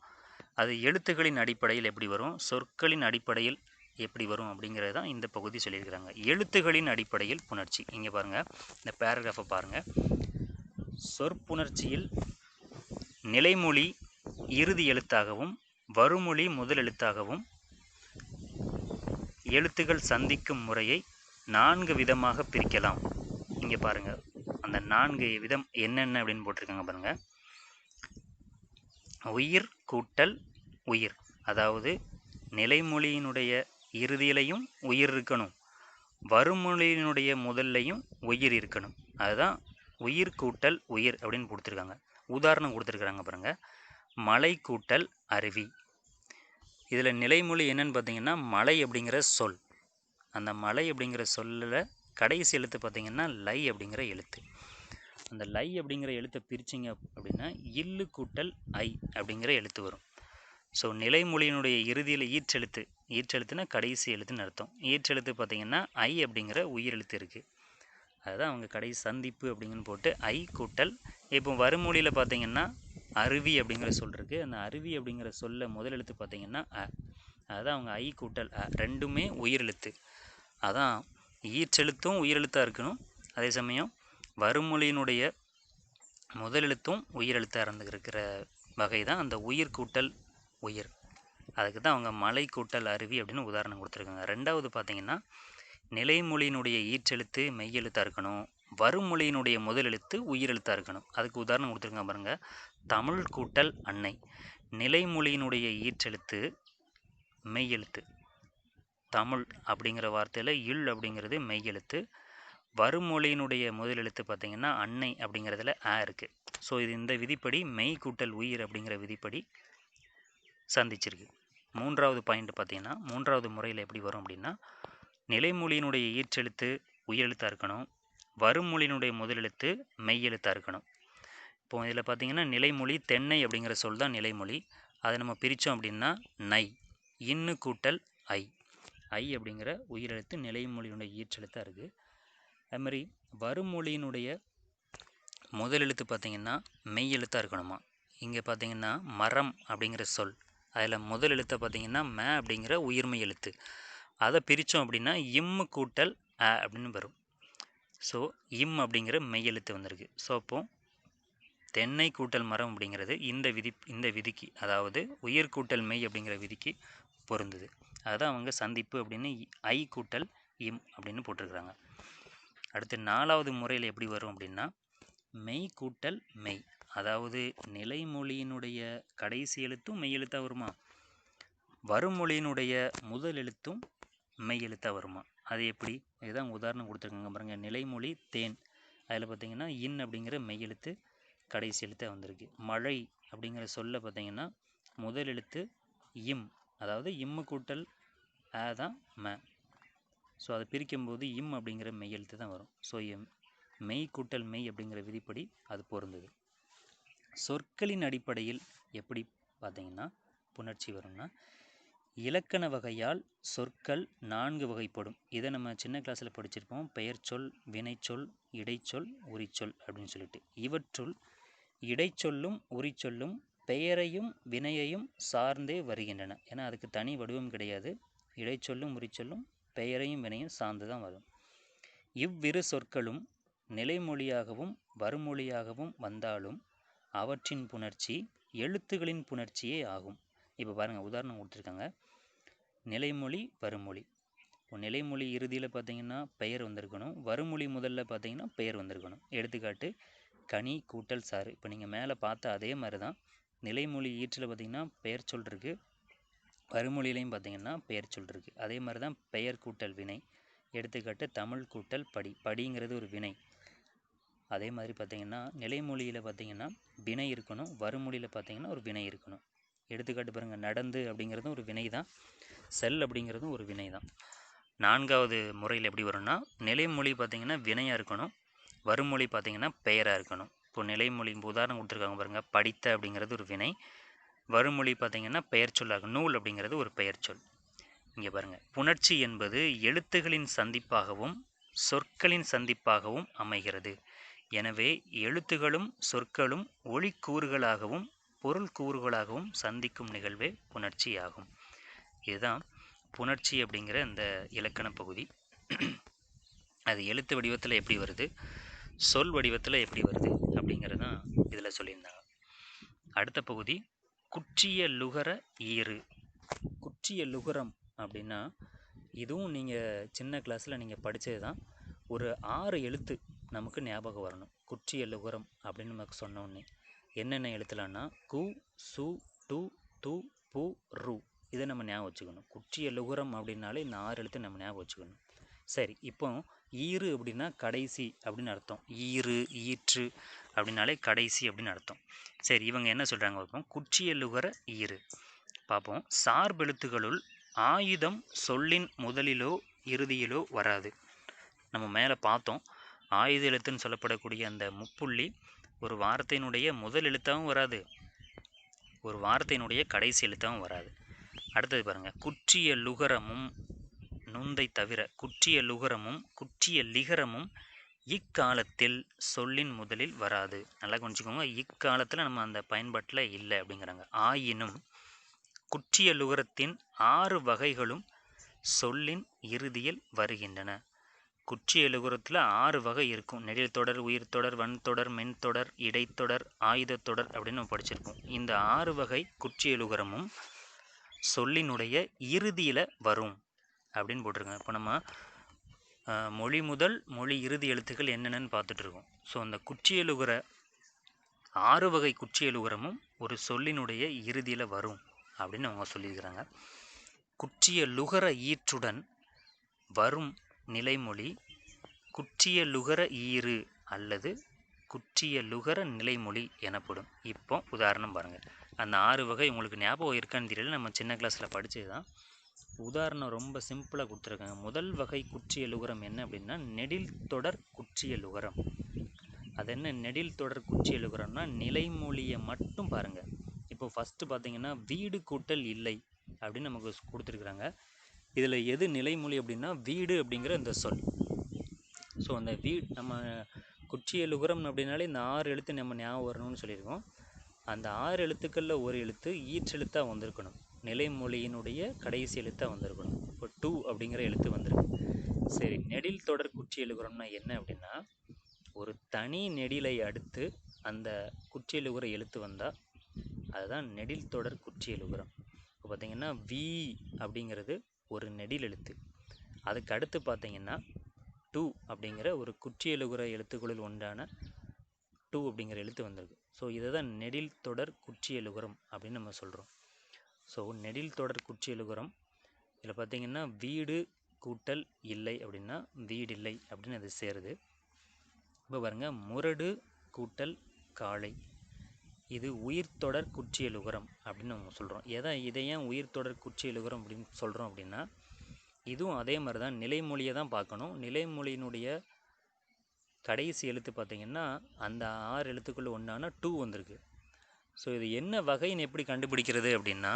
அது எழுத்துக்களின் அடிப்படையில் எப்படி வரும், சொற்களின் அடிப்படையில் எப்படி வரும் அப்படிங்கிறது தான் இந்த பகுதி சொல்லியிருக்கிறாங்க. எழுத்துகளின் அடிப்படையில் புணர்ச்சி. இங்கே பாருங்கள், இந்த பேராகிராஃபை பாருங்கள். சொற்புணர்ச்சியில் நிலைமொழி இறுதி எழுத்தாகவும் வருமொழி முதல் எழுத்தாகவும் எழுத்துக்கள் சந்திக்கும் முறையை 4 விதமாக பிரிக்கலாம். இங்கே பாருங்கள், அந்த 4 விதம் என்னென்ன அப்படின்னு போட்டிருக்காங்க பாருங்கள். உயிர் கூட்டல் உயிர், அதாவது நிலைமொழியினுடைய இறுதியிலையும் உயிர் இருக்கணும், வருமொழியினுடைய முதல்லையும் உயிர் இருக்கணும். அதுதான் உயிர் கூட்டல் உயிர் அப்படின்னு கொடுத்துருக்காங்க. உதாரணம் கொடுத்துருக்குறாங்க பாருங்கள். மலை கூட்டல் அருவி. இதில் நிலைமொழி என்னன்னு பார்த்தீங்கன்னா மலை அப்படிங்கிற சொல். அந்த மலை அப்படிங்கிற சொல்லில் கடைசி எழுத்து பார்த்திங்கன்னா லை அப்படிங்கிற எழுத்து. அந்த லை அப்படிங்கிற எழுத்தை பிரிச்சிங்க அப்படின்னா இல்லு கூட்டல் ஐ அப்படிங்கிற எழுத்து வரும். ஸோ நிலைமொழியினுடைய இறுதியில் ஈற்றெழுத்து, ஈற்றெழுத்துனா கடைசி எழுத்துன்னு அர்த்தம். ஈற்றெழுத்து பார்த்திங்கன்னா ஐ அப்படிங்கிற உயிரெழுத்து இருக்குது. அதுதான் அவங்க கடைசி சந்திப்பு அப்படிங்கன்னு போட்டு ஐ கூட்டல். இப்போ வருமொழியில் பார்த்திங்கன்னா அருவி அப்படிங்கிற சொல் இருக்குது. அந்த அருவி அப்படிங்கிற சொல்ல முதல் எழுத்து பார்த்திங்கன்னா அ. அதுதான் அவங்க ஐ கூட்டல் அ, ரெண்டுமே உயிரெழுத்து. அதான் ஈற்றெழுத்தும் உயிரெழுத்தாக இருக்கணும், அதே சமயம் வருமொழியினுடைய முதலெழுத்தும் உயிரெழுத்தாக இருந்துருக்கிற வகை தான் அந்த உயிர் கூட்டல் உயிர். அதுக்கு தான் அவங்க மலை கூட்டல் அருவி அப்படின்னு உதாரணம் கொடுத்துருக்காங்க. ரெண்டாவது பார்த்திங்கன்னா நிலைமொழியினுடைய ஈற்றெழுத்து மெய்யெழுத்தாக இருக்கணும், வருமொழியினுடைய முதலெழுத்து உயிரெழுத்தாக இருக்கணும். அதுக்கு உதாரணம் கொடுத்துருக்காங்க பாருங்கள். தமிழ் கூட்டல் அன்னை. நிலைமொழியினுடைய ஈற்றெழுத்து மெய்யெழுத்து, தமிழ் அப்படிங்கிற வார்த்தையில் இல் அப்படிங்கிறது மெய்யெழுத்து, வருமொழியினுடைய முதலெழுத்து பார்த்திங்கன்னா அன்னை அப்படிங்கிறதுல ஆ இருக்குது. ஸோ இது இந்த விதிப்படி மெய் கூட்டல் உயிர் அப்படிங்கிற விதிப்படி சந்திச்சிருக்கு. மூன்றாவது பாயிண்ட் பார்த்திங்கன்னா, மூன்றாவது முறையில் எப்படி வரும் அப்படின்னா, நிலைமொழியினுடைய ஈற்றெழுத்து உயிரெழுத்தாக இருக்கணும், வருமொழியினுடைய முதலெழுத்து மெய்யெழுத்தாக இருக்கணும். இப்போ இதில் பார்த்திங்கன்னா நிலைமொழி தென்னை அப்படிங்கிற சொல் தான் நிலைமொழி. அதை நம்ம பிரித்தோம் அப்படின்னா நை, இன்னு கூட்டல் ஐ. ஐ அப்படிங்கிற உயிரெழுத்து நிலைமொழியினுடைய ஈற்றெழுத்தாக இருக்குது. அதுமாதிரி வருமொழியினுடைய முதலெழுத்து பார்த்திங்கன்னா மெய்யெழுத்தாக இருக்கணுமா. இங்கே பார்த்திங்கன்னா மரம் அப்படிங்கிற சொல், அதில் முதல் எழுத்தை பார்த்திங்கன்னா ம அப்படிங்கிற உயிர்மெய் எழுத்து. அதை பிரித்தோம் அப்படின்னா இம்மு கூட்டல் அ அப்படின்னு வரும். ஸோ இம் அப்படிங்கிற மெய்யெழுத்து வந்திருக்கு. ஸோ அப்போது தென்னை கூட்டல் மரம் அப்படிங்கிறது இந்த விதிக்கு, அதாவது உயிர் கூட்டல் மெய் அப்படிங்கிற விதிக்கு பொருந்துது. அதுதான் அவங்க சந்திப்பு அப்படின்னு ஐ கூட்டல் இம் அப்படின்னு போட்டிருக்கிறாங்க. அடுத்து 4வது முறையில் எப்படி வரும் அப்படின்னா மெய் கூட்டல் மெய், அதாவது நிலைமொழியினுடைய கடைசி எழுத்தும் மெய் எழுத்தாக வருமா, வருமொழியினுடைய முதல் எழுத்தும் மெய் எழுத்தாக வருமா. அது எப்படி, இதுதான் உதாரணம் கொடுத்துருக்காங்க பாருங்கள். நிலைமொழி தேன், அதில் பார்த்திங்கன்னா இன் அப்படிங்கிற மெய் எழுத்து கடைசி எழுத்தாக வந்திருக்கு. மழை அப்படிங்கிற சொல்ல பார்த்திங்கன்னா முதல் எழுத்து இம், அதாவது இம்மு கூட்டல் ஆ தான் ம. ஸோ அதை பிரிக்கும்போது இம் அப்படிங்கிற மெய் எழுத்து தான் வரும். ஸோ மெய் கூட்டல் மெய் அப்படிங்கிற விதிப்படி அது பொருந்தது. சொற்களின் அடிப்படையில் எப்படி பார்த்திங்கன்னா புணர்ச்சி வரும்னா, இலக்கண வகையால் சொற்கள் 4 வகைப்படும். இதை நம்ம சின்ன கிளாஸில் படிச்சிருப்போம். பெயர் சொல், வினைச்சொல், இடைச்சொல், உரிச்சொல் அப்படின்னு சொல்லிட்டு. இவற்றுள் இடைச்சொல்லும் உரிச்சொல்லும் பெயரையும் வினையையும் சார்ந்தே வருகின்றன. ஏன்னா அதுக்கு தனி வடிவம் கிடையாது. இடைச்சொல்லும் உரிச்சொல்லும் பெயரையும் வினையும் சார்ந்து தான் வரும். இவ்விரு சொற்களும் நிலைமொழியாகவும் வருமொழியாகவும் வந்தாலும் அவற்றின் புணர்ச்சி எழுத்துகளின் புணர்ச்சியே ஆகும். இப்போ பாருங்கள், உதாரணம் கொடுத்துருக்காங்க. நிலைமொழி வருமொழி. இப்போ நிலைமொழி இறுதியில் பார்த்திங்கன்னா பெயர் வந்திருக்கணும், வருமொழி முதல்ல பார்த்திங்கன்னா பெயர் வந்திருக்கணும். எடுத்துக்காட்டு கனி கூட்டல் சாறு. இப்போ நீங்கள் மேலே பார்த்த அதே மாதிரி தான் நிலைமொழி ஈற்றில் பார்த்திங்கன்னா பெயர் சொல் இருக்குது, வருமொழியிலையும் பார்த்திங்கன்னா பெயர் சொல் இருக்குது. அதே மாதிரி தான் பெயர் கூட்டல் வினை. எடுத்துக்காட்டு தமிழ் கூட்டல் படி, படிங்கிறது ஒரு வினை. அதே மாதிரி பார்த்திங்கன்னா நிலைமொழியில் பார்த்திங்கன்னா வினை இருக்கணும், வருமொழியில் பார்த்திங்கன்னா ஒரு வினை இருக்கணும். எடுத்துக்காட்டு பாருங்கள், நடந்து அப்படிங்கிறதும் ஒரு வினை தான், செல் அப்படிங்கிறதும் ஒரு வினை தான். 4வது முறையில் எப்படி வரும்னா, நிலைமொழி பார்த்திங்கன்னா வினையாக இருக்கணும், வருமொழி பார்த்திங்கன்னா பெயராக இருக்கணும். இப்போ நிலைமொழி உதாரணம் கொடுத்துருக்காங்க பாருங்கள். படித்த அப்படிங்கிறது ஒரு வினை, வருமொழி பார்த்திங்கன்னா பெயர் சொல்லாகும். நூல் அப்படிங்கிறது ஒரு பெயர் சொல். இங்கே பாருங்கள், புணர்ச்சி என்பது எழுத்துகளின் சந்திப்பாகவும் சொற்களின் சந்திப்பாகவும் அமைகிறது. எனவே எழுத்துகளும் சொற்களும் ஒளிக்கூறுகளாகவும் பொருள் கூறுகளாகவும் சந்திக்கும் நிகழ்வே புணர்ச்சி ஆகும். இதுதான் புணர்ச்சி அப்படிங்கிற இந்த இலக்கண பகுதி. அது எழுத்து வடிவத்தில் எப்படி வருது, சொல் வடிவத்தில் எப்படி வருது அப்படிங்கிறது தான் இதில் சொல்லியிருந்தாங்க. அடுத்த பகுதி குற்றிய லுகர ஈறு. குற்றிய லுகரம் அப்படின்னா இதுவும் நீங்கள் சின்ன கிளாஸில் நீங்கள் படித்தது தான். ஒரு 6 எழுத்து நமக்கு ஞாபகம் வரணும். குற்றிய லுகரம் அப்படின்னு நமக்கு சொன்னோன்னே என்னென்ன எழுத்துலான்னா கு, சு, டு, து, பு, ரு. இதை நம்ம ஞாபகம் வச்சுக்கணும். குற்றிய லுகரம் அப்படின்னாலே இந்த 6 எழுத்து நம்ம ஞாபகம் வச்சுக்கணும். சரி, இப்போ ஈறு அப்படின்னா கடைசி அப்படின்னு அர்த்தம். ஈறு, ஈற்று அப்படின்னாலே கடைசி அப்படின்னு அர்த்தம். சரி, இவங்க என்ன சொல்கிறாங்க பார்ப்போம். குற்றிய லுகர ஈறு பார்ப்போம். சார்பெழுத்துகளுள் ஆயுதம் சொல்லின் முதலிலோ இறுதியிலோ வராது. நம்ம மேலே பார்த்தோம், ஆயுத எழுத்துன்னு சொல்லப்படக்கூடிய அந்த முப்புள்ளி ஒரு வார்த்தையினுடைய முதல் எழுத்தாகவும் வராது, ஒரு வார்த்தையினுடைய கடைசி எழுத்தாகவும் வராது. அடுத்தது பாருங்கள், குற்றிய லுகரமும் நுந்தை தவிர குற்றிய லுகரமும் குற்றிய லிகரமும் இக்காலத்தில் சொல்லின் முதலில் வராது. நல்லா கொஞ்சிக்கோங்க, இக்காலத்தில் நம்ம அந்த பயன்பாட்டில் இல்லை அப்படிங்கிறாங்க. ஆயினும் குற்றிய லுகரத்தின் 6 வகைகளும் சொல்லின் இறுதியில் வருகின்றன. குற்றிய லுகரத்தில் 6 வகை இருக்கும். நெடில் தொடர், உயிர் தொடர், வன் தொடர், மென் தொடர், இடைத்தொடர், ஆயுத தொடர் அப்படின்னு நம்ம படிச்சிருப்போம். இந்த 6 வகை குற்றிய லுகரமும் சொல்லினுடைய இறுதியில் வரும் அப்படின்னு போட்டிருக்காங்க. இப்போ நம்ம மொழி முதல் மொழி இறுதி எழுத்துக்கள் என்னென்னு பார்த்துட்டு இருக்கோம். ஸோ அந்த குற்றியலுகர 6 வகை குற்றியலுகரமும் ஒரு சொல்லினுடைய இறுதியில் வரும் அப்படின்னு அவங்க சொல்லியிருக்கிறாங்க. குற்றிய லுகர ஈற்றுடன் வரும் நிலைமொழி குற்றிய லுகர ஈறு அல்லது குற்றிய லுகர நிலைமொழி எனப்படும். இப்போ உதாரணம் பாருங்கள். அந்த 6 வகை உங்களுக்கு ஞாபகம் இருக்கான்னு தெரியல, நம்ம சின்ன கிளாஸில் படித்தது தான். உதாரணம் ரொம்ப சிம்பிளாக கொடுத்துருக்காங்க. முதல் வகை குற்றிய லுகரம் என்ன அப்படின்னா நெடில் தொடர் குற்றிய லுகரம். அது என்ன நெடில் தொடர் குற்றிய லுகரம்னா நிலைமொழியை மட்டும் பாருங்கள். இப்போ ஃபஸ்ட்டு பார்த்தீங்கன்னா வீடு கூட்டல் இல்லை அப்படின்னு நமக்கு கொடுத்துருக்குறாங்க. இதில் எது நிலைமொழி அப்படின்னா வீடு அப்படிங்கிற இந்த சொல். ஸோ அந்த நம்ம குற்றிய லுகரம் அப்படின்னாலே இந்த 6 எழுத்து நம்ம ஞாபகம் வரணும்னு சொல்லியிருக்கோம். அந்த 6 எழுத்துக்களில் ஒரு எழுத்து ஈற்றெழுத்தாக வந்திருக்கணும். நிலைமொழியினுடைய கடைசி எழுத்தாக வந்திருக்கணும். இப்போ 2 அப்படிங்கிற எழுத்து வந்திருக்கு. சரி, நெடில் தொடர் குற்றிய லுகரம்னா என்ன அப்படின்னா ஒரு தனி நெடிலை அடுத்து அந்த குற்றிய லுகர எழுத்து வந்தால் அதுதான் நெடில் தொடர் குற்றிய லுகரம். இப்போ பார்த்திங்கன்னா வி அப்படிங்கிறது ஒரு நெடில் எழுத்து. அதுக்கு அடுத்து பார்த்திங்கன்னா 2 அப்படிங்கிற ஒரு குற்றிய லுகர எழுத்துக்களில் ஒன்றான 2 அப்படிங்கிற எழுத்து வந்திருக்கு. ஸோ இதை தான் நெடில் தொடர் குற்றிய லுகரம் அப்படின்னு நம்ம சொல்கிறோம். ஸோ நெடில் தொடர் குற்றிய லுகரம் இதில் பார்த்திங்கன்னா வீடு கூட்டல் இல்லை அப்படின்னா வீடில்லை அப்படின்னு அது சேருது. இப்போ பாருங்கள், முரடு கூட்டல் காளை, இது உயிர் தொடர் குற்றிய லுகரம் அப்படின்னு நம்ம சொல்கிறோம். இதை ஏன் உயிர் தொடர் குற்றிய லுகரம் அப்படின்னு சொல்கிறோம் அப்படின்னா இதுவும் அதே மாதிரி தான் நிலைமொழியை தான் பார்க்கணும். நிலைமொழியினுடைய கடைசி எழுத்து பார்த்திங்கன்னா அந்த 6 எழுத்துக்குள்ளே ஒன்றான 2 வந்திருக்கு. ஸோ இது என்ன வகைன்னு எப்படி கண்டுபிடிக்கிறது அப்படின்னா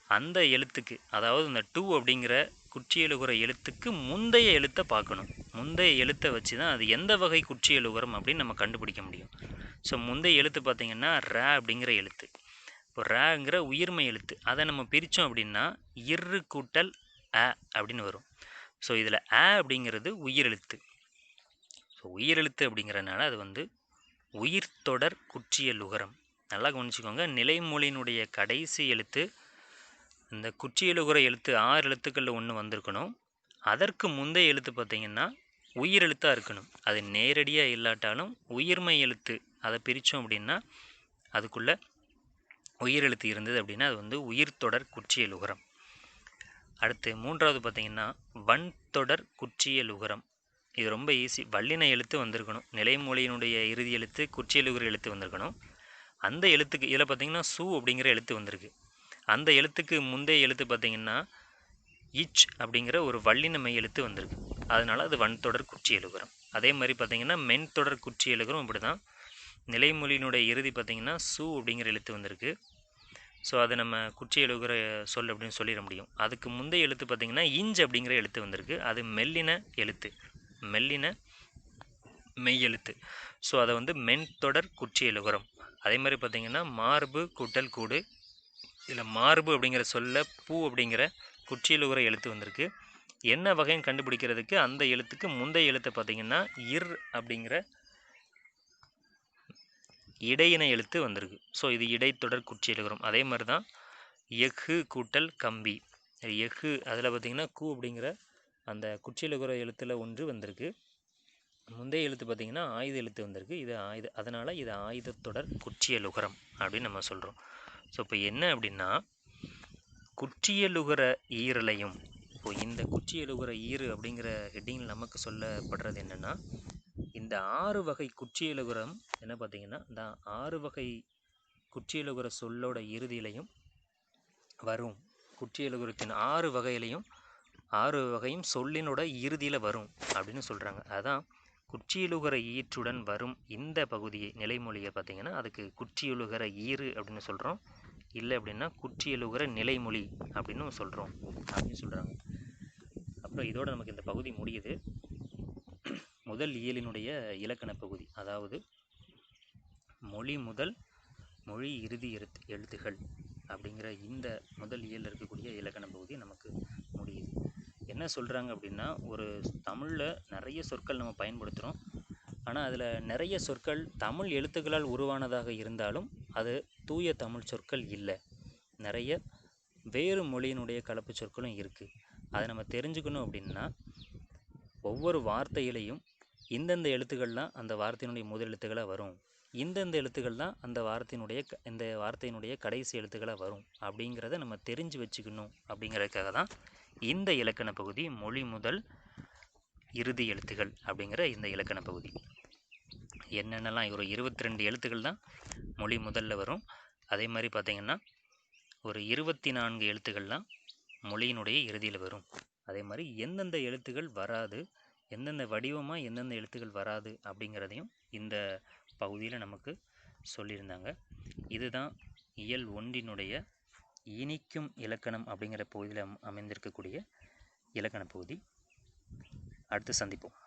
அந்த எழுத்துக்கு, அதாவது இந்த 2 அப்படிங்கிற குற்றியலுகர எழுத்துக்கு முந்தைய எழுத்தை பார்க்கணும். முந்தைய எழுத்தை வச்சு தான் அது எந்த வகை குற்றியலுகரம் அப்படின்னு நம்ம கண்டுபிடிக்க முடியும். ஸோ முந்தைய எழுத்து பார்த்திங்கன்னா ரா அப்படிங்கிற எழுத்து. இப்போ ராங்கிற உயிர்மை எழுத்து, அதை நம்ம பிரித்தோம் அப்படின்னா இரு கூட்டல் அ அப்படின்னு வரும். ஸோ இதில் அ அப்படிங்கிறது உயிரெழுத்து. ஸோ உயிரெழுத்து அப்படிங்கிறதுனால அது வந்து உயிர் தொடர் குற்றிய லுகரம். நல்லா கவனிச்சுக்கோங்க, நிலைமொழியினுடைய கடைசி எழுத்து இந்த குற்றியலுகர எழுத்து 6 எழுத்துக்களில் ஒன்று வந்திருக்கணும். அதற்கு முந்தைய எழுத்து பார்த்திங்கன்னா உயிரெழுத்தாக இருக்கணும். அது நேரடியாக இல்லாட்டாலும் உயிர்மை எழுத்து அதை பிரித்தோம் அப்படின்னா அதுக்குள்ளே உயிரெழுத்து இருந்தது அப்படின்னா அது வந்து உயிர் தொடர் குற்றிய லுகரம். அடுத்து 3வது பார்த்திங்கன்னா வன் தொடர் குற்றிய லுகரம். இது ரொம்ப ஈஸி. வல்லின எழுத்து வந்திருக்கணும். நிலைமொழியினுடைய இறுதி எழுத்து குற்றியலுகர எழுத்து வந்திருக்கணும். அந்த எழுத்துக்கு இதில் பார்த்திங்கன்னா சு அப்படிங்கிற எழுத்து வந்திருக்கு. அந்த எழுத்துக்கு முந்தைய எழுத்து பார்த்திங்கன்னா இச் அப்படிங்கிற ஒரு வல்லினமை எழுத்து வந்திருக்கு. அதனால் அது வன் தொடர் குற்றியலுகரம். அதே மாதிரி பார்த்திங்கன்னா மென் தொடர் குற்றியலுகரம் இப்படி தான். நிலைமொழியினுடைய இறுதி பார்த்திங்கன்னா சு அப்படிங்கிற எழுத்து வந்திருக்கு. ஸோ அதை நம்ம குற்றி எழுகிற சொல் அப்படின்னு சொல்லிட முடியும். அதுக்கு முந்தைய எழுத்து பார்த்திங்கன்னா இஞ்ச் அப்படிங்கிற எழுத்து வந்திருக்கு. அது மெல்லின எழுத்து, மெல்லின மெய் எழுத்து. ஸோ அதை வந்து மென்தொடர் குற்றி எழுகுறம். அதே மாதிரி பார்த்திங்கன்னா மார்பு கூட்டல் கூடு, இதில் மார்பு அப்படிங்கிற சொல்ல பூ அப்படிங்கிற குற்றி எழுகுற எழுத்து வந்திருக்கு. என்ன வகைன்னு கண்டுபிடிக்கிறதுக்கு அந்த எழுத்துக்கு முந்தைய எழுத்தை பார்த்திங்கன்னா இர் அப்படிங்கிற இடையின எழுத்து வந்திருக்கு. ஸோ இது இடைத்தொடர் குற்றி எழுகுறம். அதே மாதிரி தான் எஃகு கூட்டல் கம்பி, எஃகு அதில் பார்த்திங்கன்னா கூ அப்படிங்கிற அந்த குற்றி எழுகுற எழுத்தில் ஒன்று வந்திருக்கு. முந்தைய எழுத்து பார்த்திங்கன்னா ஆயுத எழுத்து வந்திருக்கு. இது அதனால் இது ஆயுதத்தொடர் குற்றியலுகரம் அப்படின்னு நம்ம சொல்கிறோம். ஸோ இப்போ என்ன அப்படின்னா குற்றியலுகர ஈரலையும், இப்போ இந்த குற்றியலுகர ஈறு அப்படிங்கிற ஹெட்டிங்கில் நமக்கு சொல்லப்படுறது என்னென்னா இந்த 6 வகை குற்றியலுகரம் என்ன பார்த்திங்கன்னா இந்த 6 வகை குற்றியலுகர சொல்லோட இறுதியிலையும் வரும். குற்றியலுகரத்தின் 6 வகையிலையும் 6 வகையும் சொல்லினோட இறுதியில் வரும் அப்படின்னு சொல்கிறாங்க. அதான் குற்றியலுகர ஈற்றுடன் வரும் இந்த பகுதியை நிலைமொழியை பார்த்திங்கன்னா அதுக்கு குற்றியலுகர ஈறு அப்படின்னு சொல்கிறோம். இல்லை அப்படின்னா குற்றியலுகர நிலைமொழி அப்படின்னு சொல்கிறோம் அப்படின்னு சொல்கிறாங்க. அப்புறம் இதோட நமக்கு இந்த பகுதி முடியுது. முதல் இயலினுடைய இலக்கண பகுதி, அதாவது மொழி முதல் மொழி இறுதி எழுத்துகள் அப்படிங்கிற இந்த முதல் இயலில் இருக்கக்கூடிய இலக்கண பகுதி நமக்கு முடியுது. என்ன சொல்கிறாங்க அப்படின்னா ஒரு தமிழில் நிறைய சொற்கள் நம்ம பயன்படுத்துகிறோம். ஆனால் அதில் நிறைய சொற்கள் தமிழ் எழுத்துக்களால் உருவானதாக இருந்தாலும் அது தூய தமிழ் சொற்கள் இல்லை. நிறைய வேறு மொழியினுடைய கலப்பு சொற்களும் இருக்குது. அதை நம்ம தெரிஞ்சுக்கணும் அப்படின்னா ஒவ்வொரு வார்த்தையிலையும் இந்தந்த எழுத்துக்கள்லாம் அந்த வார்த்தையினுடைய முதல் எழுத்துக்களாக வரும், இந்தந்த எழுத்துக்கள் தான் அந்த வார்த்தையினுடைய கடைசி எழுத்துக்களாக வரும் அப்படிங்கிறத நம்ம தெரிஞ்சு வச்சுக்கணும். அப்படிங்கிறதுக்காக தான் இந்த இலக்கண பகுதி மொழி முதல் இறுதி எழுத்துகள் அப்படிங்கிற இந்த இலக்கண பகுதி. என்னென்னலாம் ஒரு 22 எழுத்துக்கள் தான் மொழி முதல்ல வரும். அதே மாதிரி பார்த்திங்கன்னா ஒரு 24 எழுத்துக்கள்லாம் மொழியினுடைய இறுதியில் வரும். அதே மாதிரி எந்தெந்த எழுத்துக்கள் வராது, எந்தெந்த வடிவமாக எந்தெந்த எழுத்துக்கள் வராது அப்படிங்கிறதையும் இந்த பகுதியில் நமக்கு சொல்லியிருந்தாங்க. இதுதான் இயல் 1னுடைய இனிக்கும் இலக்கணம் அப்படிங்கிற பகுதியில் அமைந்திருக்கக்கூடிய இலக்கண பகுதி. அடுத்து சந்திப்போம்.